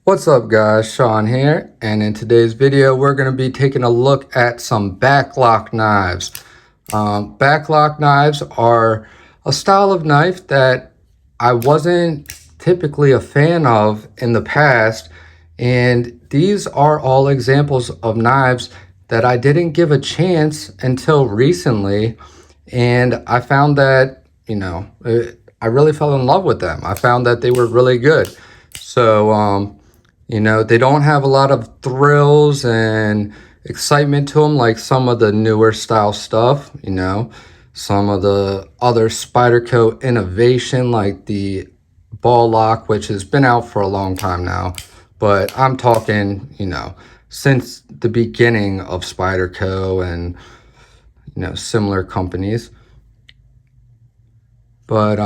What's up guys, Sean here, and in today's video we're going to be taking a look at some back-lock knives. Back-lock knives are a style of knife that I wasn't typically a fan of in the past, and these are all examples of knives that I didn't give a chance until recently, and I found that, I really fell in love with them. I found that they were really good. So, they don't have a lot of thrills and excitement to them like some of the newer style stuff, some of the other Spyderco innovation like the ball lock, which has been out for a long time now. But I'm talking, since the beginning of Spyderco and, similar companies. But,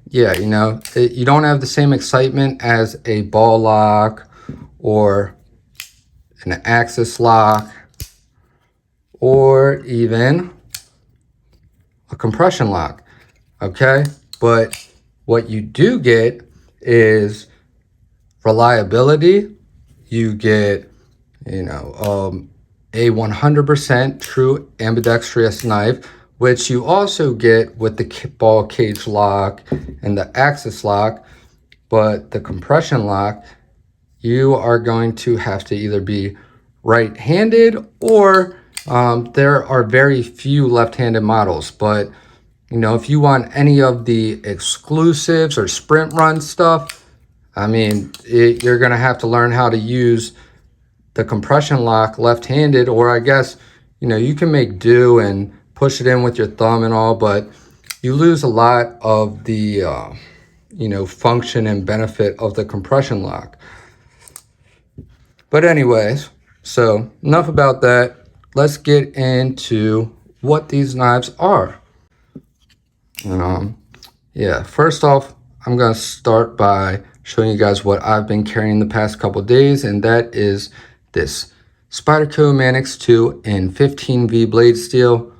yeah, you don't have the same excitement as a ball lock or an axis lock, or even a compression lock, okay? But what you do get is reliability. You get, a 100% true ambidextrous knife, which you also get with the ball cage lock and the axis lock. But the compression lock, you are going to have to either be right-handed or there are very few left-handed models. But, if you want any of the exclusives or sprint run stuff, you're going to have to learn how to use the compression lock left-handed, or I guess, you can make do and push it in with your thumb and all, but you lose a lot of the, function and benefit of the compression lock. But anyways, so enough about that. Let's get into what these knives are. Yeah, first off, I'm going to start by showing you guys what I've been carrying the past couple days, and that is this Spyderco Manix 2 in 15V blade steel.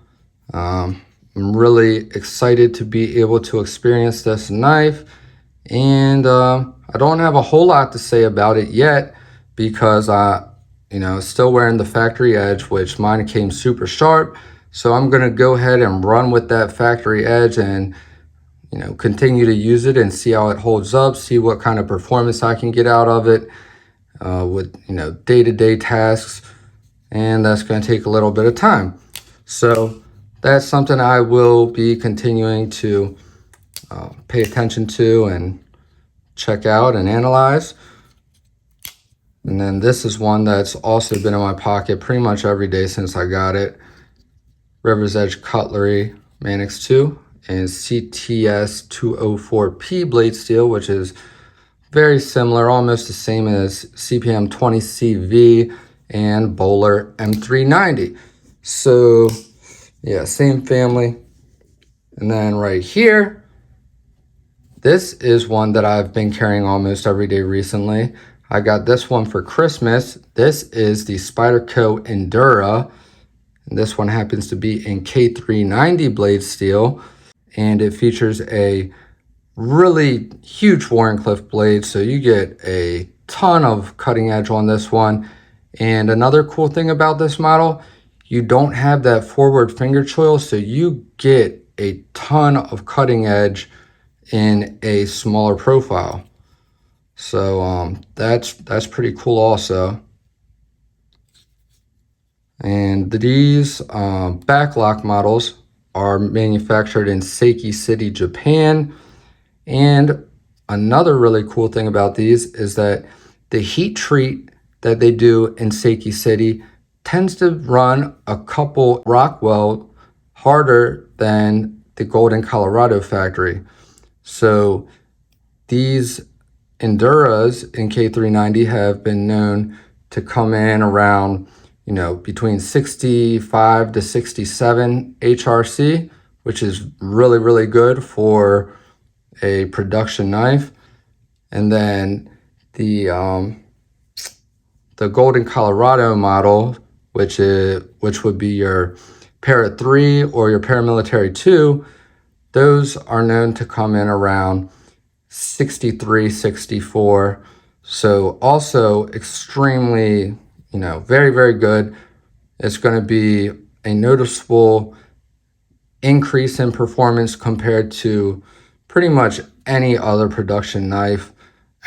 I'm really excited to be able to experience this knife, and I don't have a whole lot to say about it yet, because still wearing the factory edge, which mine came super sharp. So I'm going to go ahead and run with that factory edge and, continue to use it and see how it holds up, see what kind of performance I can get out of it with, day-to-day tasks. And that's going to take a little bit of time. So that's something I will be continuing to pay attention to and check out and analyze. And then this is one that's also been in my pocket pretty much every day since I got it. River's Edge Cutlery Manix 2 and CTS 204P blade steel, which is very similar, almost the same as CPM 20CV and Bowler M390. So yeah, same family. And then right here, this is one that I've been carrying almost every day recently. I got this one for Christmas. This is the Spyderco Endura. And this one happens to be in K390 blade steel. And it features a really huge Wharncliffe blade. So you get a ton of cutting edge on this one. And another cool thing about this model, you don't have that forward finger choil. So you get a ton of cutting edge in a smaller profile. So that's pretty cool also. And these back-lock models are manufactured in Seiki City, Japan. And another really cool thing about these is that the heat treat that they do in Seiki City tends to run a couple Rockwell harder than the Golden, Colorado factory. So these Enduras in K390 have been known to come in around, between 65 to 67 HRC, which is really, really good for a production knife. And then the Golden, Colorado model, which would be your Para 3 or your Paramilitary 2, those are known to come in around 63, 64. So also extremely, very, very good. It's going to be a noticeable increase in performance compared to pretty much any other production knife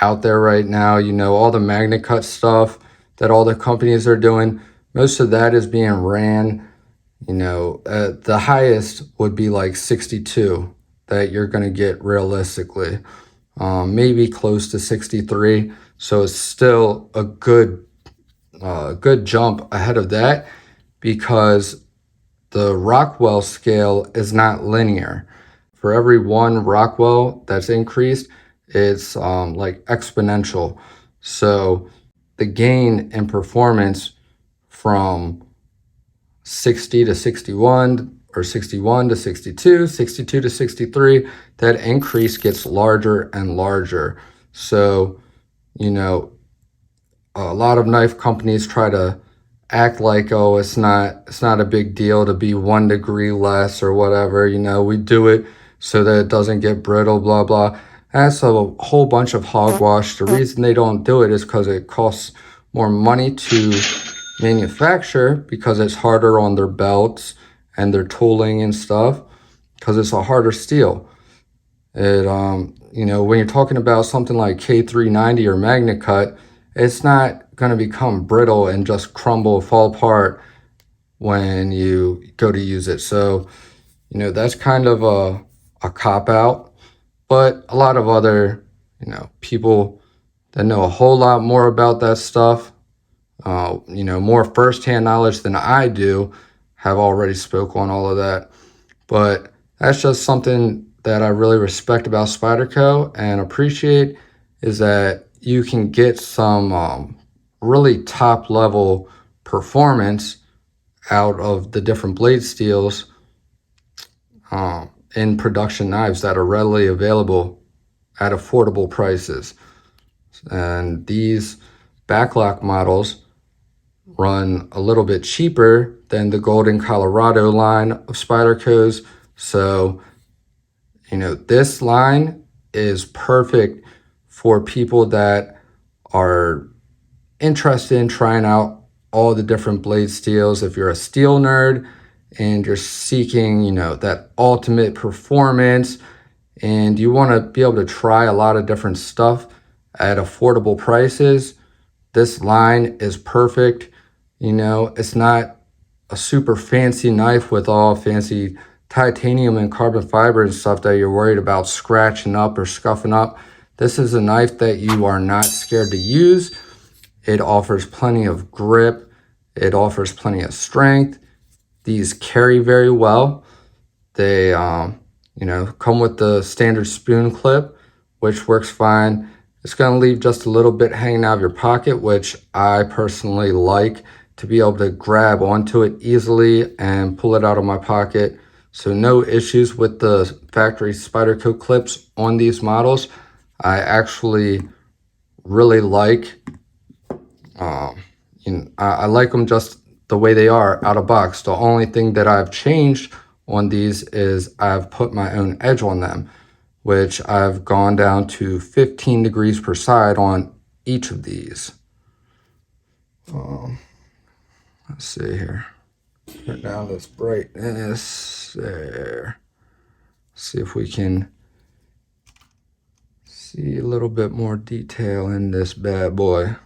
out there right now. All the magnet cut stuff that all the companies are doing, most of that is being ran, the highest would be like 62 that you're going to get realistically, maybe close to 63. So it's still a good jump ahead of that, because the Rockwell scale is not linear. For every one Rockwell that's increased, it's like exponential. So the gain in performance from 60 to 61, or 61 to 62, 62 to 63, that increase gets larger and larger. So, a lot of knife companies try to act like, oh, it's not a big deal to be 1 degree less or whatever. We do it so that it doesn't get brittle, blah blah. That's a whole bunch of hogwash. The reason they don't do it is because it costs more money to manufacture, because it's harder on their belts and their tooling and stuff, because it's a harder steel. It when you're talking about something like K390 or magnet cut, it's not going to become brittle and just crumble, fall apart when you go to use it. So, that's kind of a cop out. But a lot of other, people that know a whole lot more about that stuff, more firsthand knowledge than I do, have already spoke on all of that. But that's just something that I really respect about Spyderco and appreciate, is that you can get some really top level performance out of the different blade steels in production knives that are readily available at affordable prices. And these Back-Lock models run a little bit cheaper than the Golden Colorado line of Spyderco's. So, this line is perfect for people that are interested in trying out all the different blade steels. If you're a steel nerd and you're seeking, that ultimate performance, and you want to be able to try a lot of different stuff at affordable prices, this line is perfect. It's not a super fancy knife with all fancy titanium and carbon fiber and stuff that you're worried about scratching up or scuffing up. This is a knife that you are not scared to use. It offers plenty of grip. It offers plenty of strength. These carry very well. They, come with the standard spoon clip, which works fine. It's going to leave just a little bit hanging out of your pocket, which I personally like, to be able to grab onto it easily and pull it out of my pocket. So no issues with the factory Spyderco clips on these models. I actually really like, I like them just the way they are out of box. The only thing that I've changed on these is I've put my own edge on them, which I've gone down to 15 degrees per side on each of these. Let's see here. Turn down this brightness there. See if we can see a little bit more detail in this bad boy.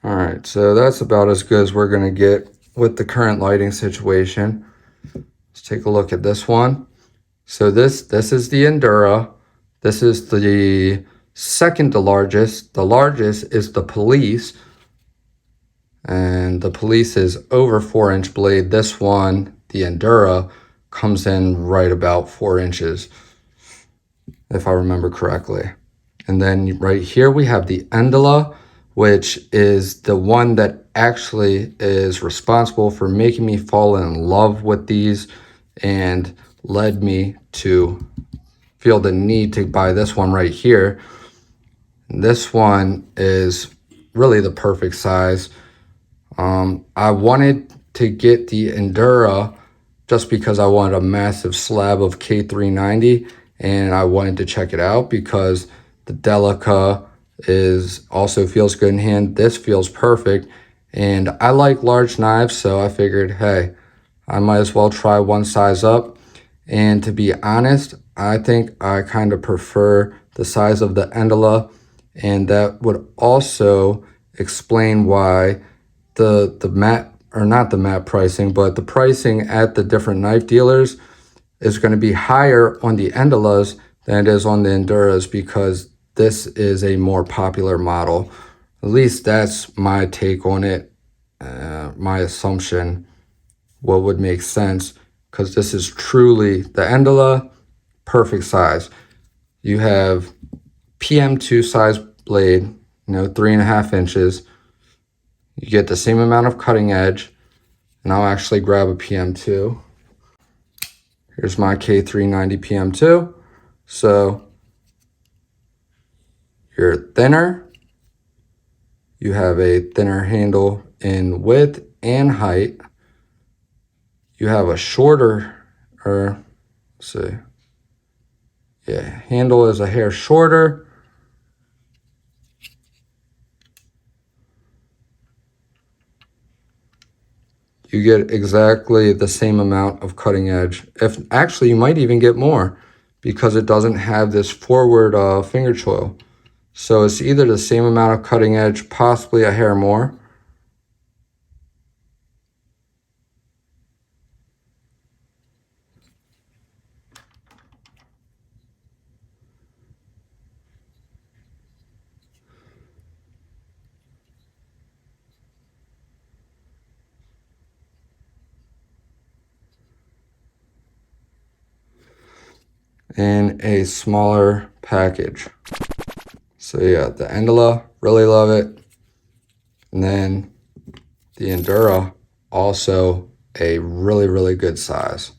All right, so that's about as good as we're gonna get with the current lighting situation. Let's take a look at this one. So this is the Endura. This is the second to largest. The largest is the Police, and the Police is over 4-inch blade. This one, the Endura, comes in right about 4 inches, if I remember correctly. And then right here we have the Endula, which is the one that actually is responsible for making me fall in love with these and led me to feel the need to buy this one right here. This one is really the perfect size. I wanted to get the Endura just because I wanted a massive slab of K390 and I wanted to check it out because the Delica also feels good in hand. This feels perfect, and I like large knives, so I figured, hey, I might as well try one size up. And to be honest, I think I kind of prefer the size of the Endela, and that would also explain why the matte, or not the matte pricing, but the pricing at the different knife dealers is going to be higher on the Endelas than it is on the Enduras, because this is a more popular model. At least that's my take on it, my assumption, what would make sense, because this is truly the Endela, perfect size. You have PM2 size blade, 3.5 inches. You get the same amount of cutting edge, and I'll actually grab a PM2. Here's my K390 PM2. So you're thinner. You have a thinner handle in width and height. You have a shorter, handle is a hair shorter. You get exactly the same amount of cutting edge. Actually, you might even get more because it doesn't have this forward finger choil. So it's either the same amount of cutting edge, possibly a hair more. In a smaller package. So yeah, the Endela, really love it. And then the Endura, also a really, really good size.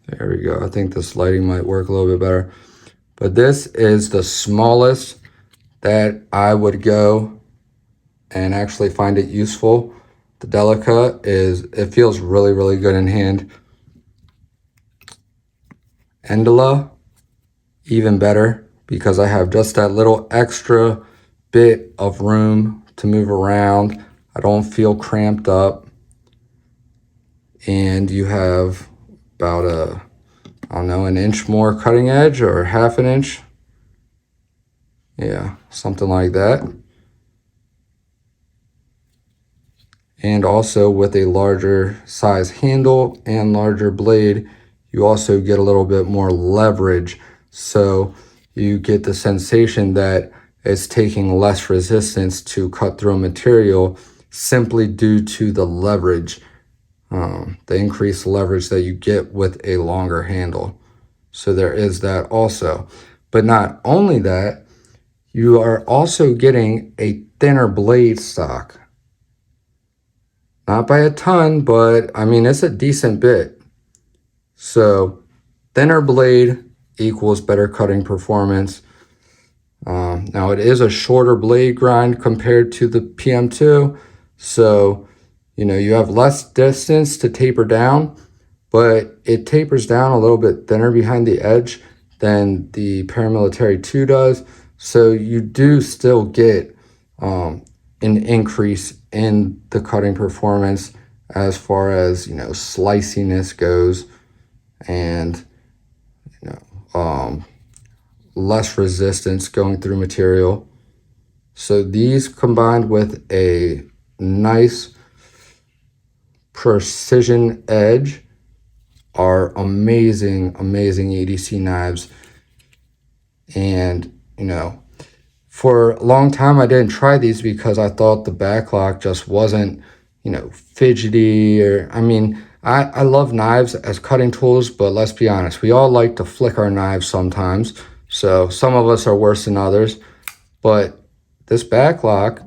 There we go. I think this lighting might work a little bit better. But this is the smallest that I would go and actually find it useful. The Delica it feels really, really good in hand. Endela, even better, because I have just that little extra bit of room to move around. I don't feel cramped up. And you have about an inch more cutting edge, or half an inch. Yeah, something like that. And also with a larger size handle and larger blade, you also get a little bit more leverage. So you get the sensation that it's taking less resistance to cut through material simply due to the leverage, the increased leverage that you get with a longer handle. So there is that also. But not only that, you are also getting a thinner blade stock. Not by a ton, but I mean, it's a decent bit. So thinner blade equals better cutting performance. Now it is a shorter blade grind compared to the PM2. So, you have less distance to taper down, but it tapers down a little bit thinner behind the edge than the Paramilitary 2 does. So you do still get an increase in the cutting performance as far as, sliciness goes, and, less resistance going through material. So these, combined with a nice precision edge, are amazing EDC knives. And for a long time I didn't try these because I thought the Back-Lock just wasn't fidgety, or I love knives as cutting tools, but let's be honest, we all like to flick our knives sometimes. So some of us are worse than others, but this Back-Lock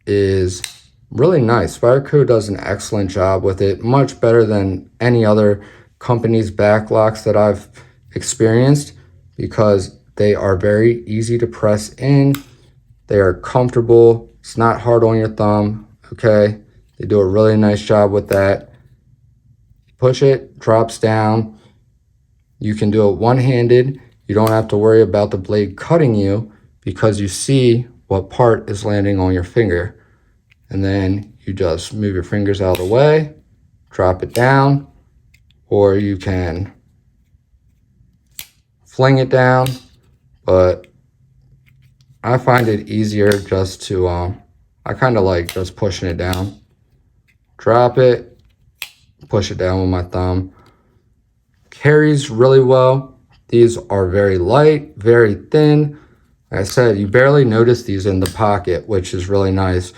is really nice. Spyderco does an excellent job with it, much better than any other company's Back-Locks that I've experienced because they are very easy to press in. They are comfortable. It's not hard on your thumb, okay? They do a really nice job with that. Push it, drops down. You can do it one-handed. You don't have to worry about the blade cutting you because you see what part is landing on your finger. And then you just move your fingers out of the way, drop it down, or you can fling it down. But I find it easier just to, I kind of like just pushing it down. Drop it, push it down with my thumb. Carries really well. These are very light, very thin. Like I said, you barely notice these in the pocket, which is really nice.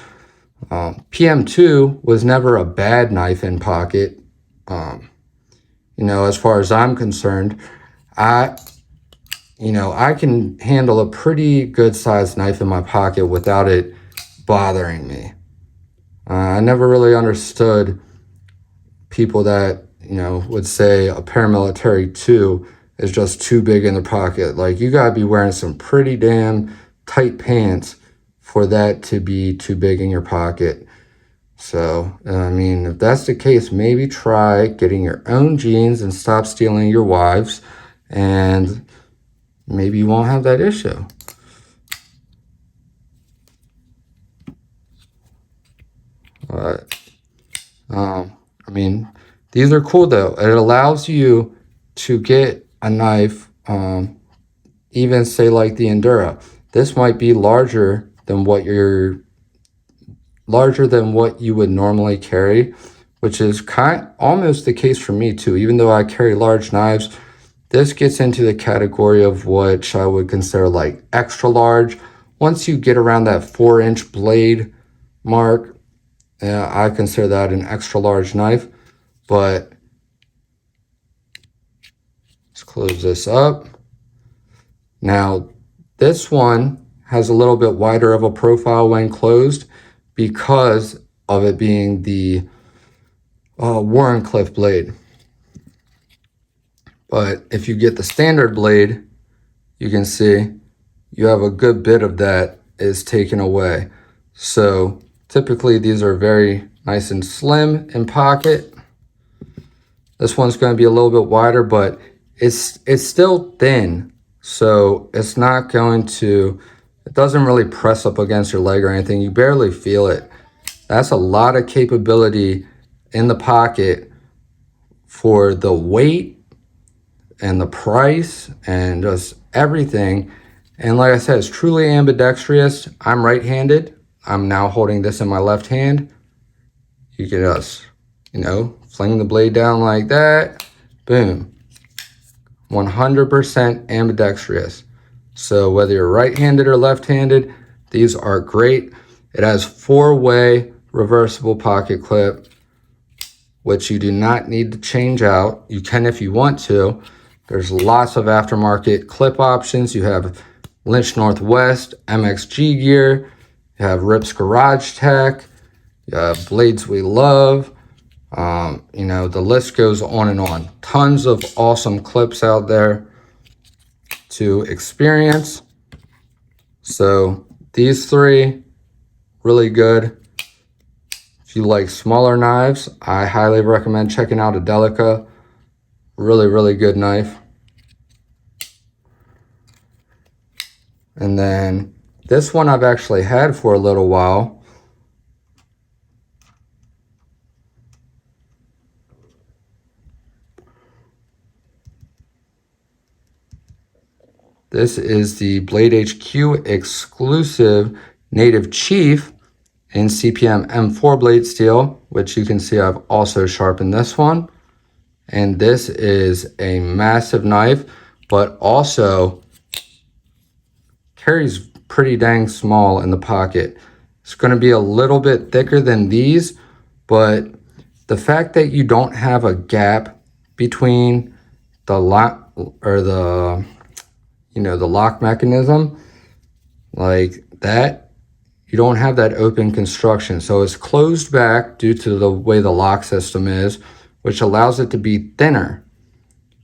PM2 was never a bad knife in pocket. You know, as far as I'm concerned, I can handle a pretty good sized knife in my pocket without it bothering me. I never really understood people that, you know, would say a paramilitary 2 is just too big in the pocket. Like, you gotta be wearing some pretty damn tight pants for that to be too big in your pocket. So, I mean, if that's the case, maybe try getting your own jeans and stop stealing your wives, and maybe you won't have that issue. But, I mean, these are cool though. It allows you to get a knife, even say like the Endura. This might be larger than what you would normally carry, which is almost the case for me too. Even though I carry large knives, this gets into the category of what I would consider like extra large. Once you get around that 4-inch blade mark, I consider that an extra large knife. But let's close this up. Now, this one has a little bit wider of a profile when closed because of it being the Wharncliffe blade. But if you get the standard blade, you can see you have a good bit of that is taken away. So typically these are very nice and slim in pocket. This one's going to be a little bit wider, but it's still thin. So it's not going to, it doesn't really press up against your leg or anything. You barely feel it. That's a lot of capability in the pocket for the weight and the price and just everything. And like I said, it's truly ambidextrous. I'm right-handed. I'm now holding this in my left hand. You can just, you know, fling the blade down like that. Boom. 100% ambidextrous. So whether you're right-handed or left-handed, these are great. It has 4-way reversible pocket clip, which you do not need to change out. You can if you want to. There's lots of aftermarket clip options. You have Lynch Northwest, MXG gear. You have Rips Garage Tech. You have Blades We Love. You know, the list goes on and on. Tons of awesome clips out there to experience. So these 3, really good. If you like smaller knives, I highly recommend checking out a Delica. Really, really good knife. And then this one I've actually had for a little while. This is the Blade HQ exclusive Native Chief in CPM M4 blade steel, which you can see I've also sharpened this one. And this is a massive knife, but also carries pretty dang small in the pocket. It's going to be a little bit thicker than these, but the fact that you don't have a gap between the lock or the, you know, the lock mechanism like that, you don't have that open construction. So it's closed back due to the way the lock system is, which allows it to be thinner.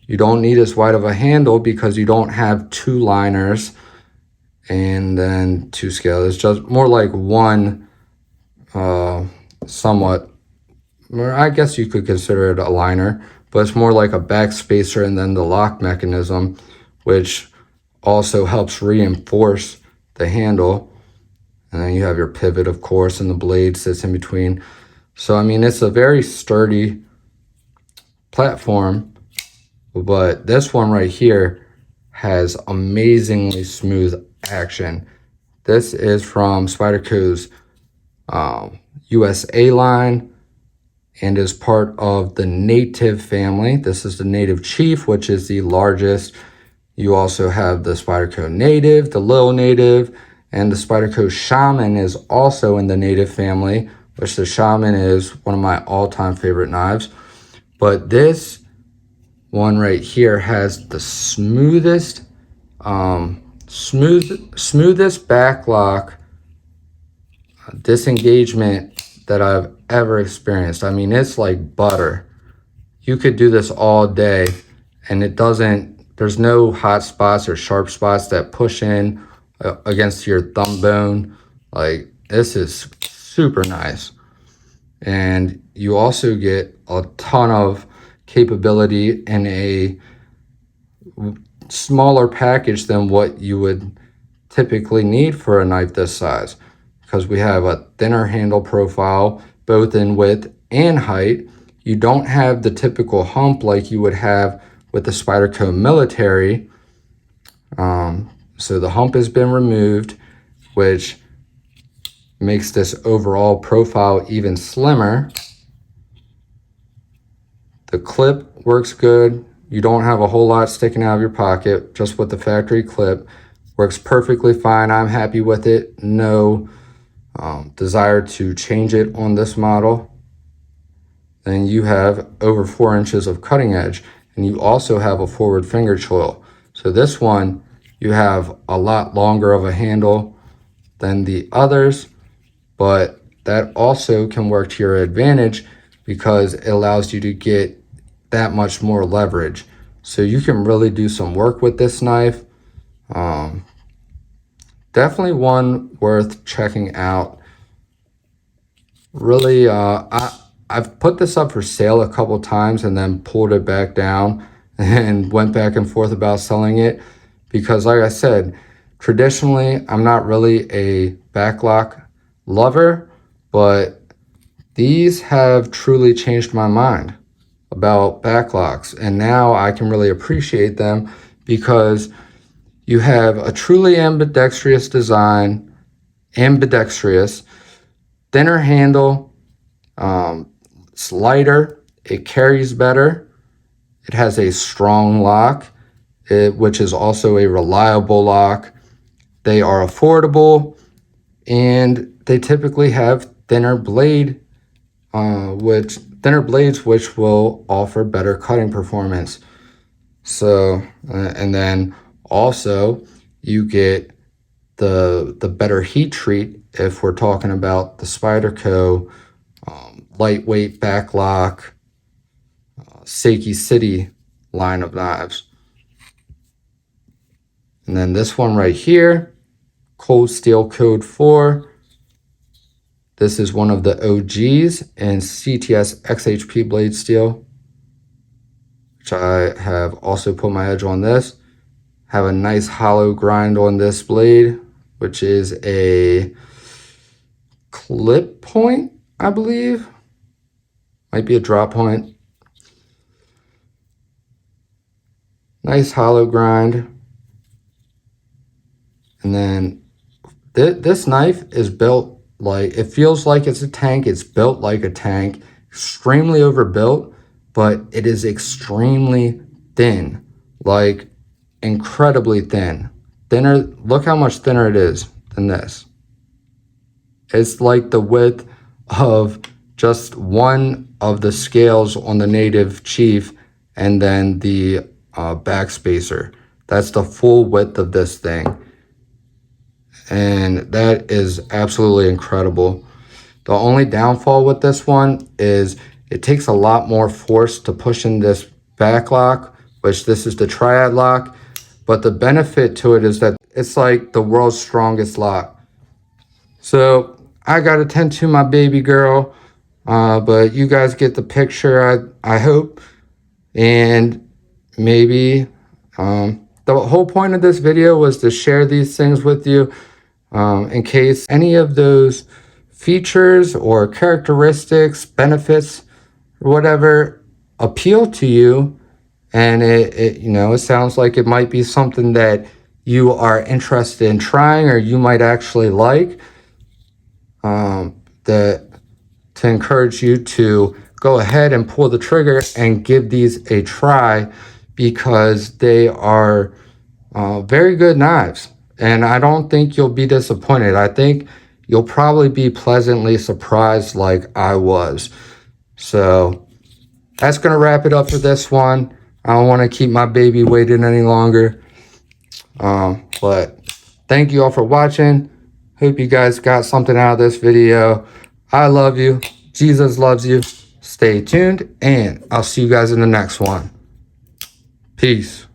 You don't need as wide of a handle because you don't have 2 liners and then 2 scales. It's just more like one, somewhat, I guess you could consider it a liner, but it's more like a back spacer and then the lock mechanism, which also helps reinforce the handle. And then you have your pivot, of course, and the blade sits in between. So, I mean, it's a very sturdy platform, but this one right here has amazingly smooth action. This is from Spyderco's USA line and is part of the Native family. This is the Native Chief, which is the largest. You also have the Spyderco Native, the Little Native, and the Spyderco Shaman is also in the Native family, which the Shaman is one of my all-time favorite knives. But this one right here has the smoothest, smoothest back-lock disengagement that I've ever experienced. I mean, it's like butter. You could do this all day and it doesn't, there's no hot spots or sharp spots that push in against your thumb bone. Like, this is super nice. And you also get a ton of capability in a smaller package than what you would typically need for a knife this size, because we have a thinner handle profile both in width and height. You don't have the typical hump like you would have with the Spyderco Military. So the hump has been removed, which makes this overall profile even slimmer. The clip works good. You don't have a whole lot sticking out of your pocket, just with the factory clip. Works perfectly fine. I'm happy with it. No desire to change it on this model. Then you have over 4 inches of cutting edge, and you also have a forward finger choil. So this one, you have a lot longer of a handle than the others, but that also can work to your advantage because it allows you to get that much more leverage. So you can really do some work with this knife. Definitely one worth checking out. Really, I've put this up for sale a couple times and then pulled it back down and went back and forth about selling it because, like I said, traditionally I'm not really a back-lock lover, but these have truly changed my mind about back-locks, and now I can really appreciate them because you have a truly ambidextrous design, thinner handle, it's lighter, it carries better, it has a strong lock, which is also a reliable lock. They are affordable, and they typically have thinner blades, which will offer better cutting performance. So, and then also you get the better heat treat if we're talking about the Spyderco lightweight back-lock Seiki City line of knives. And then this one right here, Cold Steel Code 4. This is one of the OGs in CTS XHP blade steel, which I have also put my edge on this. Have a nice hollow grind on this blade, which is a clip point, I believe. Might be a drop point. Nice hollow grind. And then this knife is built like, it feels like it's a tank. It's built like a tank, extremely overbuilt, but it is extremely thin, like incredibly thin. Thinner, look how much thinner it is than this. It's like the width of just one of the scales on the Native Chief and then the back spacer. That's the full width of this thing. And that is absolutely incredible. The only downfall with this one is it takes a lot more force to push in this back lock which this is the triad lock. But the benefit to it is that it's like the world's strongest lock. So I got to tend to my baby girl, but you guys get the picture, I hope. And maybe the whole point of this video was to share these things with you in case any of those features or characteristics, benefits, or whatever appeal to you. And it sounds like it might be something that you are interested in trying, or you might actually like. To encourage you to go ahead and pull the trigger and give these a try, because they are very good knives. And I don't think you'll be disappointed. I think you'll probably be pleasantly surprised like I was. So that's going to wrap it up for this one. I don't want to keep my baby waiting any longer. But thank you all for watching. Hope you guys got something out of this video. I love you. Jesus loves you. Stay tuned, and I'll see you guys in the next one. Peace.